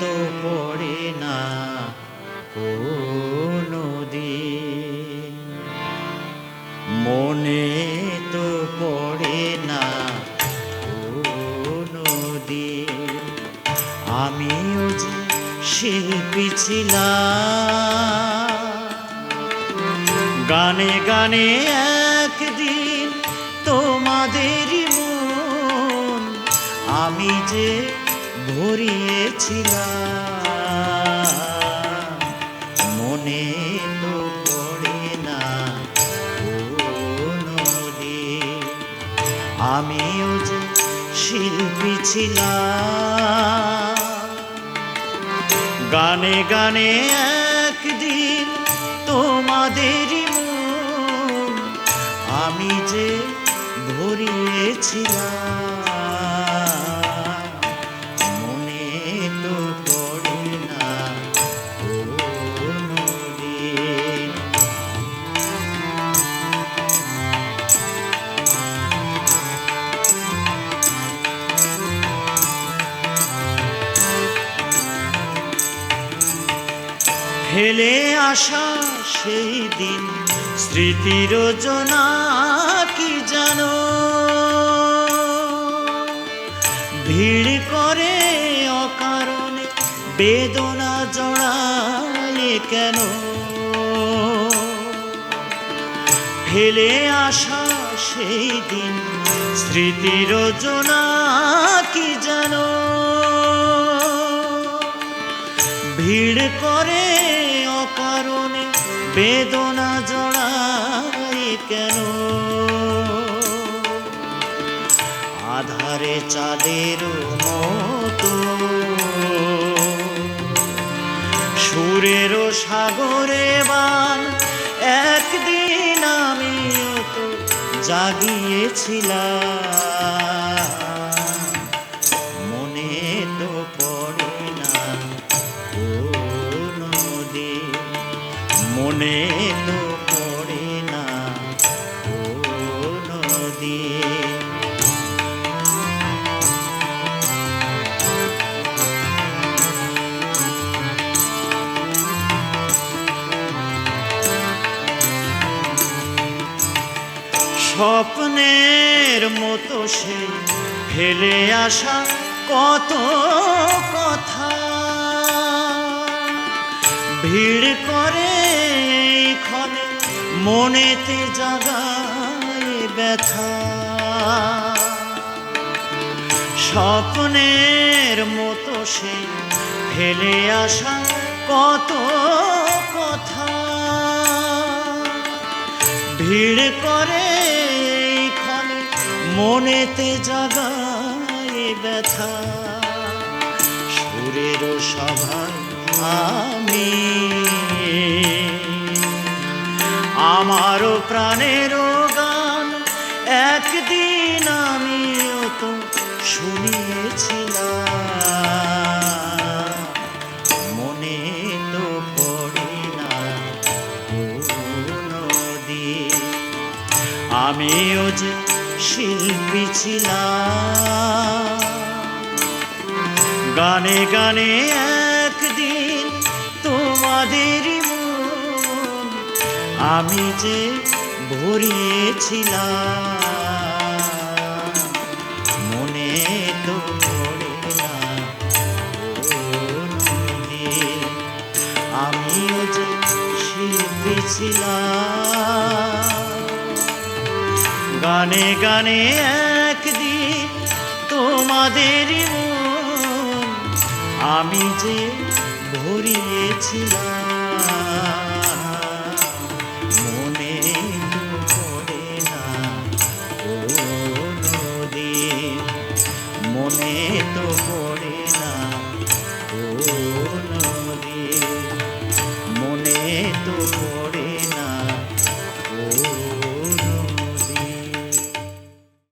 তো পড়ে না কোনোদিন, মনে তো পড়ে না কোনোদিন। আমিও যে শিল্পী ছিলাম, গানে গানে একদিন তোমাদেরই মন আমি যে ভরিয়েছিলাম। মনে তো পড়ে না কোনোদিন, আমিও যে শিল্পী ছিলাম, গানে গানে একদিন তোমাদেরই মন আমি যে ভরিয়েছিলাম। মনে তো পড়ে না কোনোদিন। ফেলে আসা সেই দিন স্মৃতির যোজনা কি জানো, ভিড় করে অকারণে বেদনা জড়ায় কেন। ফেলে আসা সেই দিন স্মৃতির যোজনা কি জানো, ভিড় করে অকারণে বেদনা জড়ায় কেন। আধারে চাঁদের মতো সুরের সাগরে বান একদিন আমিও তো জাগিয়েছিলাম। মনে তো পড়ে না কোনোদিন, মনে তো পড়ে না কোনোদিন। স্বপ্নের মতো সে ফেলে আসা কত কথা, ভিড় করে ক্ষণে মনেতে জাগায় ব্যথা। স্বপ্নের মতো সে ফেলে আসা কত কথা, ভিড় করে ক্ষণে মনেতে জাগায় ব্যথা। সুরের সভায় আমি আমারও প্রাণেরও গান একদিন আমিও তো শুনিয়েছিলাম। মনে তো পড়ে না কোনোদিন, আমিও যে শিল্পী ছিলাম, গানে গানে একদিন তোমাদেরই মন আমি যে ভরিয়েছিলাম। মনে তো পড়ে না কোনোদিন, আমিও যে শিল্পী ছিলাম, গানে গানে একদিন তোমাদেরই মন আমি যে ভরিয়েছিলাম।